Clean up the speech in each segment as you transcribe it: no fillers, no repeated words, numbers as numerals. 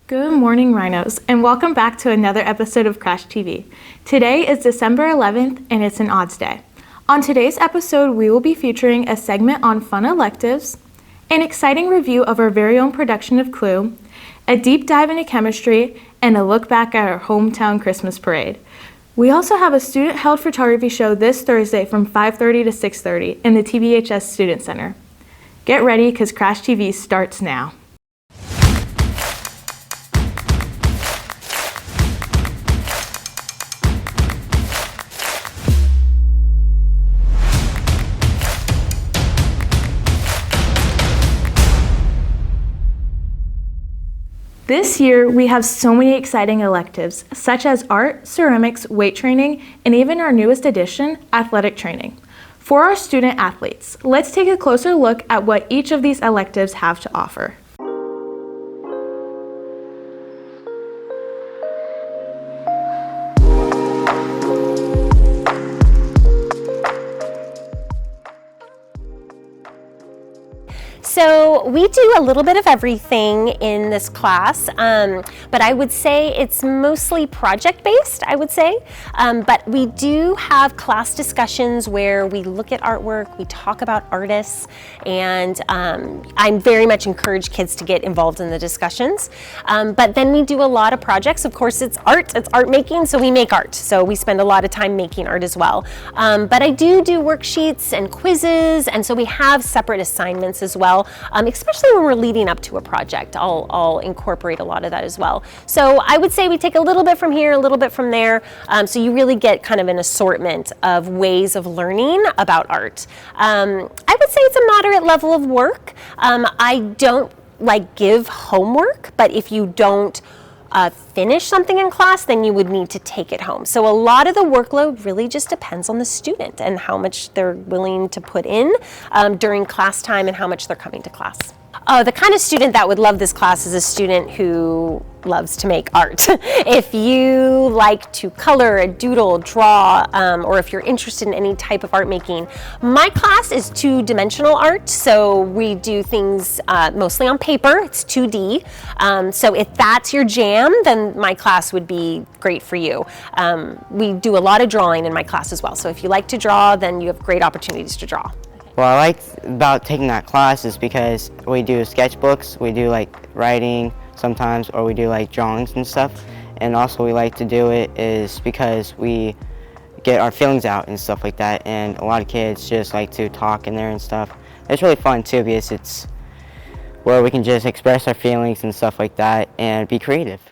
Good morning, Rhinos, and welcome back to another episode of Crash TV. Today is December 11th, and it's an odds day. On today's episode, we will be featuring a segment on fun electives, an exciting review of our very own production of Clue, a deep dive into chemistry, and a look back at our hometown Christmas parade. We also have a student-held photography show this Thursday from 5:30 to 6:30 in the TBHS Student Center. Get ready, because Crash TV starts now. This year, we have so many exciting electives, such as art, ceramics, weight training, and even our newest addition, athletic training. For our student athletes, let's take a closer look at what each of these electives have to offer. So we do a little bit of everything in this class, but I would say it's mostly project-based, I would say. But we do have class discussions where we look at artwork, we talk about artists, and I very much encourage kids to get involved in the discussions. But then we do a lot of projects. Of course, it's art making, so we make art. So we spend a lot of time making art as well. But I do worksheets and quizzes, and so we have separate assignments as well. Especially when we're leading up to a project, I'll incorporate a lot of that as well. So I would say we take a little bit from here, a little bit from there, so you really get kind of an assortment of ways of learning about art. I would say it's a moderate level of work. I don't give homework, but if you don't finish something in class, then you would need to take it home. So a lot of the workload really just depends on the student and how much they're willing to put in during class time and how much they're coming to class. The kind of student that would love this class is a student who loves to make art. If you like to color, doodle, draw, or if you're interested in any type of art making, my class is two-dimensional art, so we do things mostly on paper. It's 2D. So if that's your jam, then my class would be great for you. We do a lot of drawing in my class as well, so if you like to draw, then you have great opportunities to draw. What I like about taking that class is because we do sketchbooks, we do writing sometimes, or we do drawings and stuff. And also we like to do it is because we get our feelings out and stuff like that. And a lot of kids just like to talk in there and stuff. It's really fun too because it's where we can just express our feelings and stuff like that and be creative.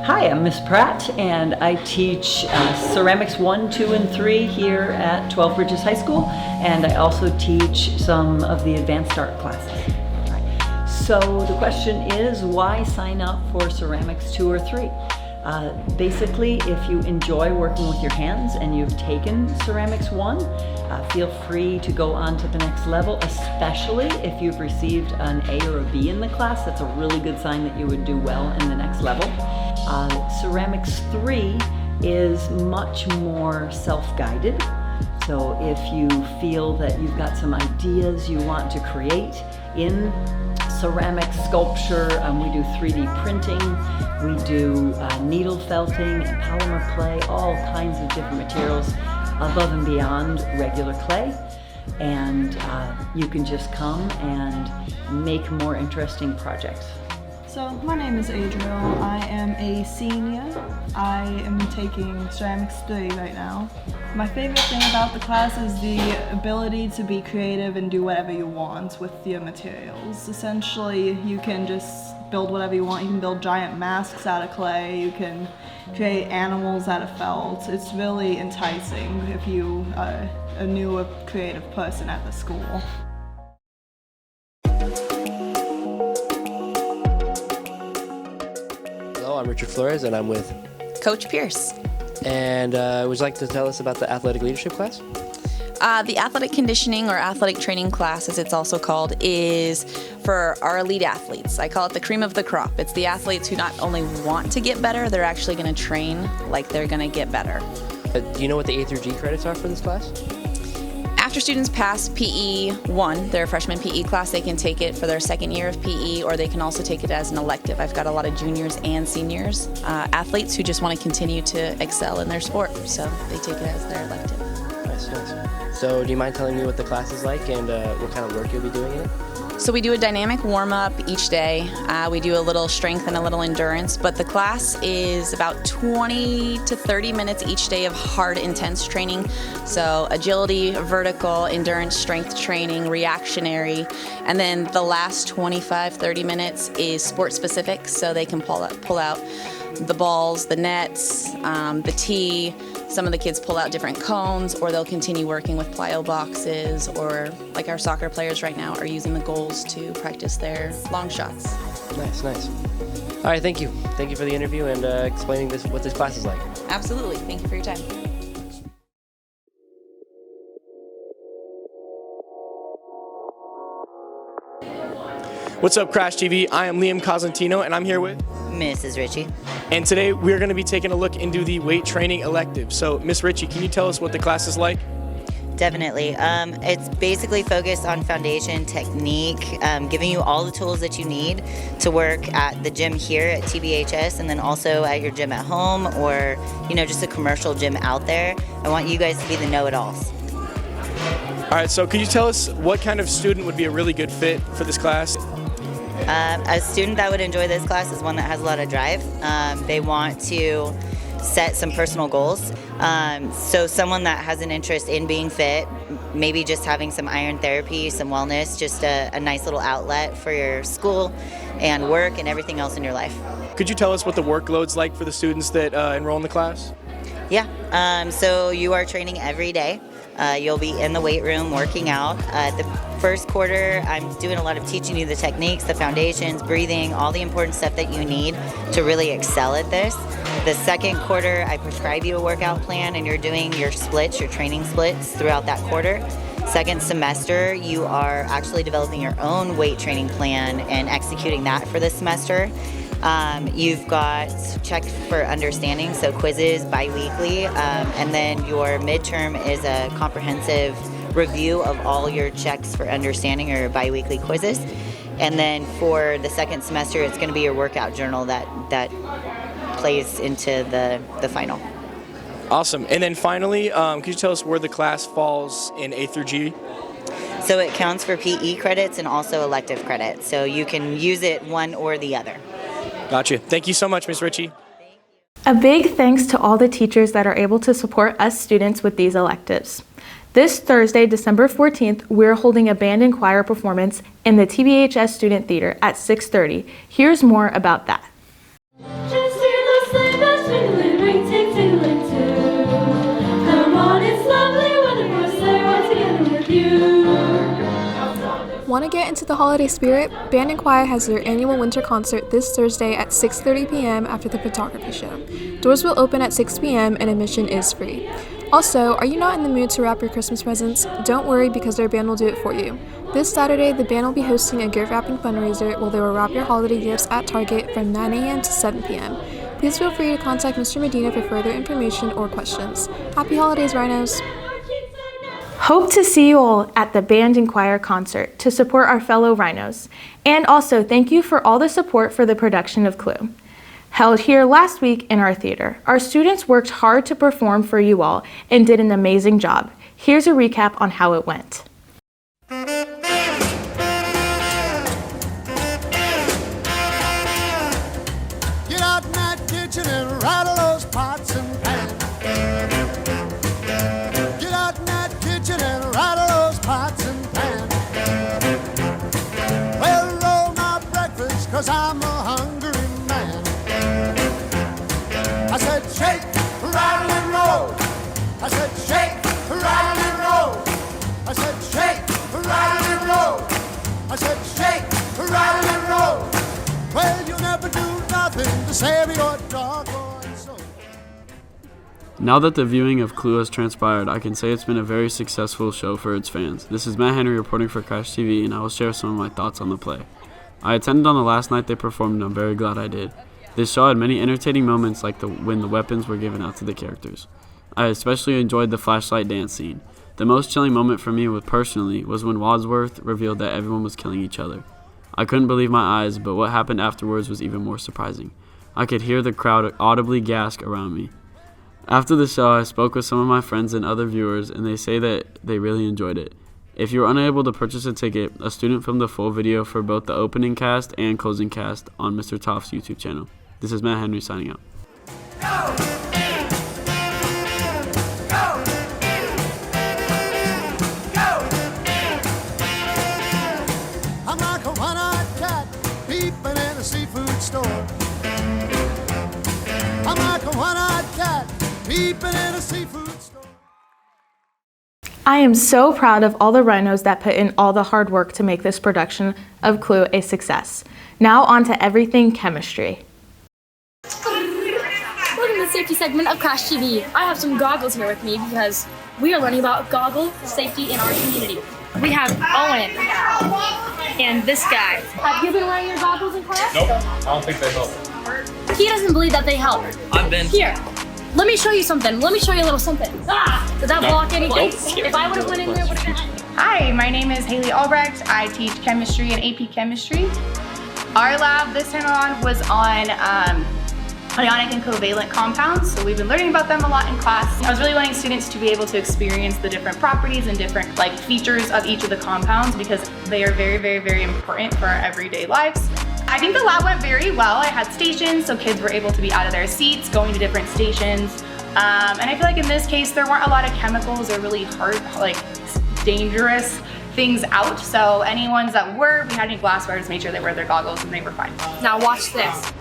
Hi, I'm Miss Pratt, and I teach Ceramics 1, 2, and 3 here at 12 Bridges High School, and I also teach some of the advanced art classes. Right. So the question is, why sign up for Ceramics 2 or 3? Basically, if you enjoy working with your hands and you've taken Ceramics 1, feel free to go on to the next level, especially if you've received an A or a B in the class. That's a really good sign that you would do well in the next level. Ceramics 3 is much more self-guided. So if you feel that you've got some ideas you want to create in ceramic sculpture, we do 3D printing, we do needle felting and polymer clay, all kinds of different materials above and beyond regular clay. And you can just come and make more interesting projects. So my name is Adriel. I am a senior. I am taking Ceramics 3 right now. My favorite thing about the class is the ability to be creative and do whatever you want with your materials. Essentially, you can just build whatever you want. You can build giant masks out of clay. You can create animals out of felt. It's really enticing if you are a new or creative person at the school. Hello, I'm Richard Flores, and I'm with Coach Pierce. And would you like to tell us about the athletic leadership class? The athletic conditioning or athletic training class, as it's also called, is for our elite athletes. I call it the cream of the crop. It's the athletes who not only want to get better, they're actually going to train like they're going to get better. Do you know what the A through G credits are for this class? after students pass PE 1, their freshman PE class, they can take it for their second year of PE, or they can also take it as an elective. I've got a lot of juniors and seniors, athletes who just want to continue to excel in their sport, so they take it as their elective. Nice. So do you mind telling me what the class is like and what kind of work you'll be doing in it? So we do a dynamic warm-up each day. We do a little strength and a little endurance, but the class is about 20 to 30 minutes each day of hard, intense training. So agility, vertical, endurance, strength training, reactionary, and then the last 25, 30 minutes is sport-specific, so they can pull out the balls, the nets, the tee. Some of the kids pull out different cones, or they'll continue working with plyo boxes, or like our soccer players right now are using the goals to practice their long shots. Nice. All right, thank you. Thank you for the interview and explaining what this class is like. Absolutely. Thank you for your time. What's up, Crash TV? I am Liam Cosentino, and I'm here with Mrs. Ritchie. And today we're going to be taking a look into the weight training elective. So, Miss Ritchie, can you tell us what the class is like? Definitely. It's basically focused on foundation technique, giving you all the tools that you need to work at the gym here at TBHS, and then also at your gym at home, or just a commercial gym out there. I want you guys to be the know-it-alls. All right, so could you tell us what kind of student would be a really good fit for this class? A student that would enjoy this class is one that has a lot of drive. They want to set some personal goals. So someone that has an interest in being fit, maybe just having some iron therapy, some wellness, just a nice little outlet for your school and work and everything else in your life. Could you tell us what the workload's like for the students that enroll in the class? Yeah, so you are training every day. You'll be in the weight room working out. The first quarter, I'm doing a lot of teaching you the techniques, the foundations, breathing, all the important stuff that you need to really excel at this. The second quarter, I prescribe you a workout plan, and you're doing your splits, your training splits throughout that quarter. Second semester, you are actually developing your own weight training plan and executing that for the semester. You've got checked for understanding, so quizzes bi-weekly, and then your midterm is a comprehensive review of all your checks for understanding or bi-weekly quizzes. And then for the second semester, it's going to be your workout journal that plays into the final. Awesome. And then finally, could you tell us where the class falls in A through G? So it counts for PE credits and also elective credits, so you can use it one or the other. Gotcha. Thank you so much, Ms. Ritchie. A big thanks to all the teachers that are able to support us students with these electives. This Thursday, December 14th, we're holding a band and choir performance in the TBHS Student Theater at 6:30. Here's more about that. Just hear the sleigh bells jingling, ring, ting, tingling too. Come on, it's lovely weather, we'll sail right together with you. Want to get into the holiday spirit? Band and Choir has their annual winter concert this Thursday at 6:30 p.m. after the photography show. Doors will open at 6 p.m. and admission is free. Also, are you not in the mood to wrap your Christmas presents? Don't worry, because their band will do it for you. This Saturday, the band will be hosting a gift wrapping fundraiser where they will wrap your holiday gifts at Target from 9 a.m. to 7 p.m. Please feel free to contact Mr. Medina for further information or questions. Happy holidays, Rhinos! Hope to see you all at the Band and Choir concert to support our fellow Rhinos. And also, thank you for all the support for the production of Clue. Held here last week in our theater, our students worked hard to perform for you all and did an amazing job. Here's a recap on how it went. Get out in that kitchen and rattle those pots and pans. Get out in that kitchen and rattle those pots and pans. Well, roll my breakfast, 'cause I'm a hungry man. I said shake, rattle and roll. I said shake, rattle and roll. I said shake, rattle and roll. I said shake, rattle and roll. Well, you'll never do nothing to save your doggone soul. Now that the viewing of Clue has transpired, I can say it's been a very successful show for its fans. This is Matt Henry reporting for Crash TV, and I will share some of my thoughts on the play. I attended on the last night they performed, and I'm very glad I did. This show had many entertaining moments, like when the weapons were given out to the characters. I especially enjoyed the flashlight dance scene. The most chilling moment for me personally was when Wadsworth revealed that everyone was killing each other. I couldn't believe my eyes, but what happened afterwards was even more surprising. I could hear the crowd audibly gasp around me. After the show, I spoke with some of my friends and other viewers, and they say that they really enjoyed it. If you were unable to purchase a ticket, a student filmed the full video for both the opening cast and closing cast on Mr. Toff's YouTube channel. This is Matt Henry signing out. I'm like a one-eyed cat peeping in a seafood store. I'm like a one-eyed cat peeping in a seafood store. I am so proud of all the rhinos that put in all the hard work to make this production of Clue a success. Now on to everything chemistry. Welcome to the safety segment of Crash TV. I have some goggles here with me because we are learning about goggle safety in our community. We have Owen and this guy. Have you been wearing your goggles in class? Nope, I don't think they help. He doesn't believe that they help. I've been. Here, let me show you something. Let me show you a little something. Did that block anything? If I would have went in there, would have been. Hi, my name is Haley Albrecht. I teach chemistry and AP chemistry. Our lab this time around was on ionic and covalent compounds, so we've been learning about them a lot in class. I was really wanting students to be able to experience the different properties and different features of each of the compounds because they are very, very, very important for our everyday lives. I think the lab went very well. I had stations, so kids were able to be out of their seats, going to different stations. And I feel like in this case, there weren't a lot of chemicals or really hard, dangerous things out. So any ones that were, we had any glasswares, made sure they wear their goggles and they were fine. Now watch this.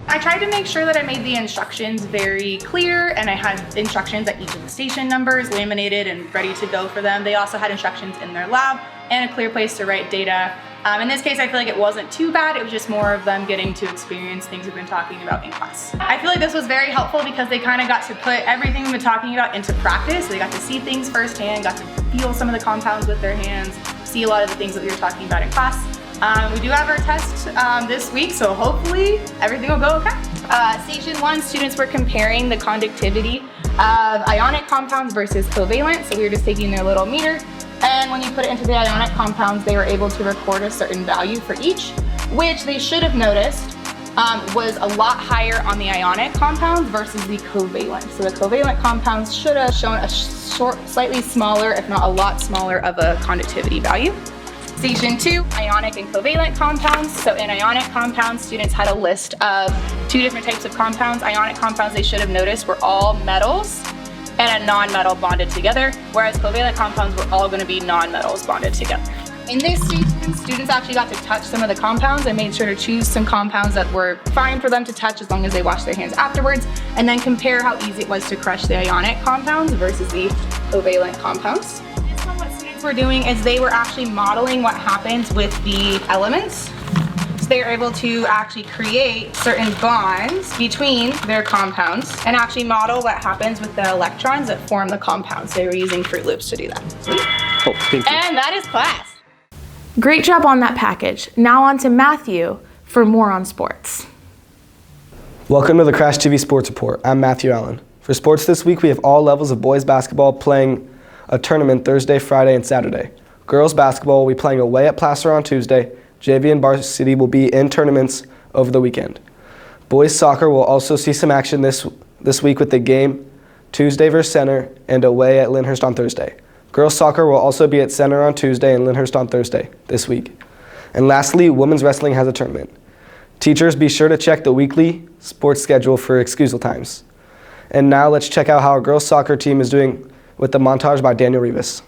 I tried to make sure that I made the instructions very clear and I had instructions at each of the station numbers laminated and ready to go for them. They also had instructions in their lab and a clear place to write data. In this case, I feel like it wasn't too bad. It was just more of them getting to experience things we've been talking about in class. I feel like this was very helpful because they kind of got to put everything we've been talking about into practice. They got to see things firsthand, got to feel some of the compounds with their hands, see a lot of the things that we were talking about in class. We do have our test this week, so hopefully everything will go okay. Station 1, students were comparing the conductivity of ionic compounds versus covalent. So we were just taking their little meter, and when you put it into the ionic compounds, they were able to record a certain value for each, which they should have noticed was a lot higher on the ionic compounds versus the covalent. So the covalent compounds should have shown a slightly smaller, if not a lot smaller, of a conductivity value. Station 2, ionic and covalent compounds. So in ionic compounds, students had a list of 2 different types of compounds. Ionic compounds, they should have noticed, were all metals and a non-metal bonded together, whereas covalent compounds were all going to be non-metals bonded together. In this station, students actually got to touch some of the compounds and made sure to choose some compounds that were fine for them to touch as long as they washed their hands afterwards, and then compare how easy it was to crush the ionic compounds versus the covalent compounds. What students were doing is they were actually modeling what happens with the elements. So they were able to actually create certain bonds between their compounds and actually model what happens with the electrons that form the compounds. They were using Fruit Loops to do that. Oh, thank you. And that is class. Great job on that package. Now on to Matthew for more on sports. Welcome to the Crash TV Sports Report. I'm Matthew Allen. For sports this week, we have all levels of boys basketball playing a tournament Thursday, Friday, and Saturday. Girls basketball will be playing away at Placer on Tuesday. JV and varsity will be in tournaments over the weekend. Boys soccer will also see some action this week with the game Tuesday versus Center and away at Lyndhurst on Thursday. Girls soccer will also be at Center on Tuesday and Lyndhurst on Thursday this week. And lastly, women's wrestling has a tournament. Teachers, be sure to check the weekly sports schedule for excusal times. And now let's check out how our girls soccer team is doing with the montage by Daniel Rivas.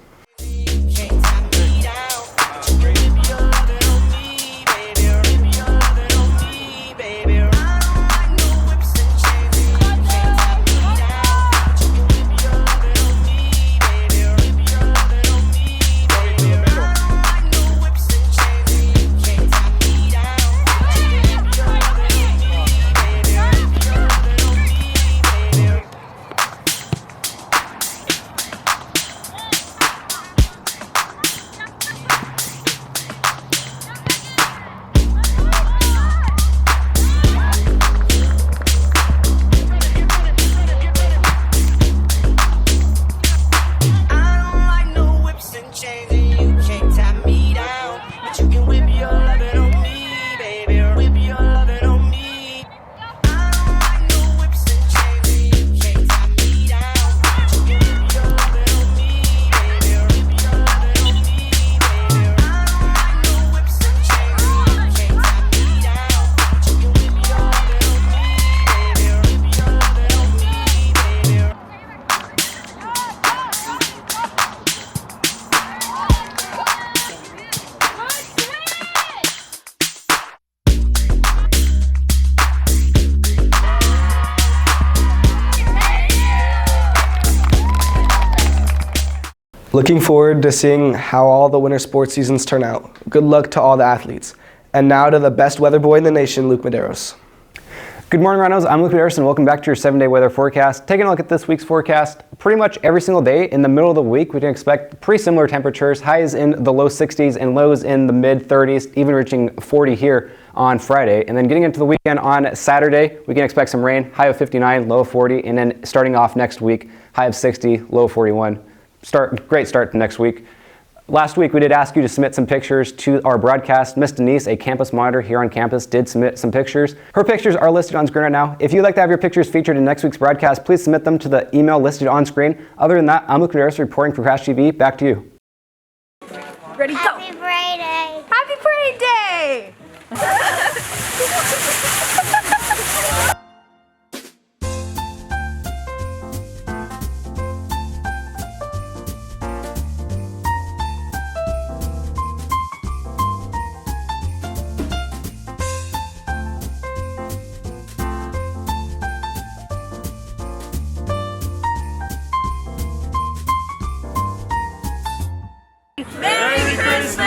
Looking forward to seeing how all the winter sports seasons turn out. Good luck to all the athletes. And now to the best weather boy in the nation, Luke Medeiros. Good morning, Rhinos. I'm Luke Medeiros, and welcome back to your 7-day weather forecast. Taking a look at this week's forecast, pretty much every single day in the middle of the week, we can expect pretty similar temperatures, highs in the low 60s and lows in the mid 30s, even reaching 40 here on Friday. And then getting into the weekend on Saturday, we can expect some rain, high of 59, low of 40, and then starting off next week, high of 60, low of 41. Great start to next week. Last week, we did ask you to submit some pictures to our broadcast. Miss Denise, a campus monitor here on campus, did submit some pictures. Her pictures are listed on screen right now. If you'd like to have your pictures featured in next week's broadcast, please submit them to the email listed on screen. Other than that, I'm Luke Medeiros reporting for Crash TV. Back to you. Ready, go! Happy Parade Day! Happy Parade Day! Merry Christmas!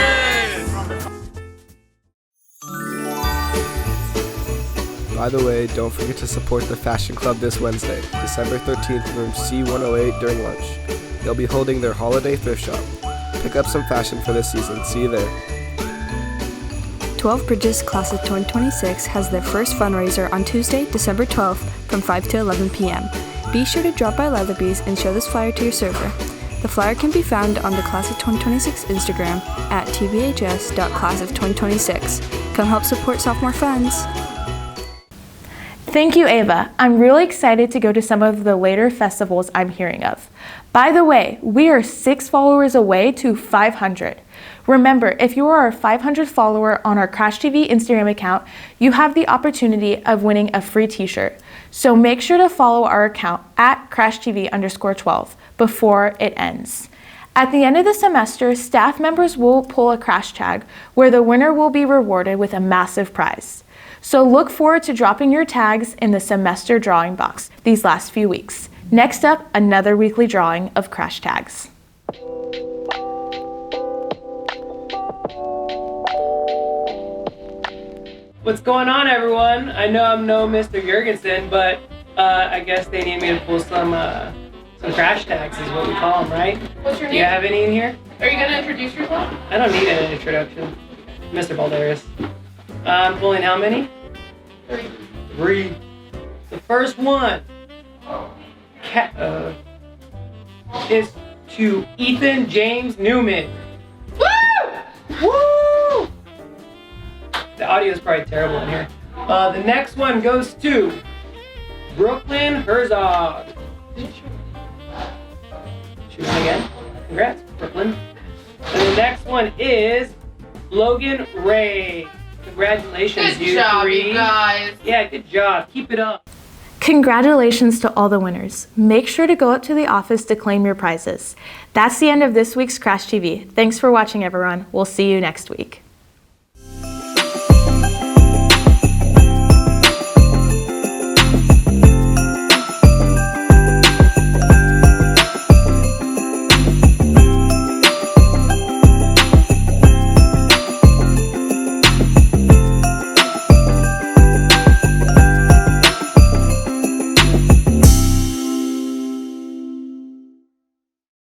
By the way, don't forget to support the Fashion Club this Wednesday, December 13th, room C108 during lunch. They'll be holding their holiday thrift shop. Pick up some fashion for this season. See you there. 12 Bridges Class of 2026 has their first fundraiser on Tuesday, December 12th from 5 to 11 p.m. Be sure to drop by Leatherby's and show this flyer to your server. The flyer can be found on the Class of 2026 Instagram at tbhs.class of2026. Come help support sophomore friends. Thank you, Ava. I'm really excited to go to some of the later festivals I'm hearing of. By the way, we are 6 followers away to 500. Remember, if you are a 500 follower on our Crash TV Instagram account, you have the opportunity of winning a free t-shirt. So make sure to follow our account at CrashTV_12 before it ends. At the end of the semester, staff members will pull a Crash tag where the winner will be rewarded with a massive prize. So look forward to dropping your tags in the semester drawing box these last few weeks. Next up, another weekly drawing of Crash tags. What's going on, everyone? I know I'm no Mr. Jurgensen, but I guess they need me to pull some crash tags is what we call them, right? What's your name? Do you have any in here? Are you going to introduce yourself? I don't need an introduction. Mr. Balderas. I'm pulling how many? 3. The first one is to Ethan James Newman. Woo! Woo! The audio is probably terrible in here. The next one goes to Brooklyn Herzog. Shoot him again. Congrats, Brooklyn. And the next one is Logan Ray. Congratulations, Good job, you guys. Yeah, good job. Keep it up. Congratulations to all the winners. Make sure to go up to the office to claim your prizes. That's the end of this week's Crash TV. Thanks for watching, everyone. We'll see you next week.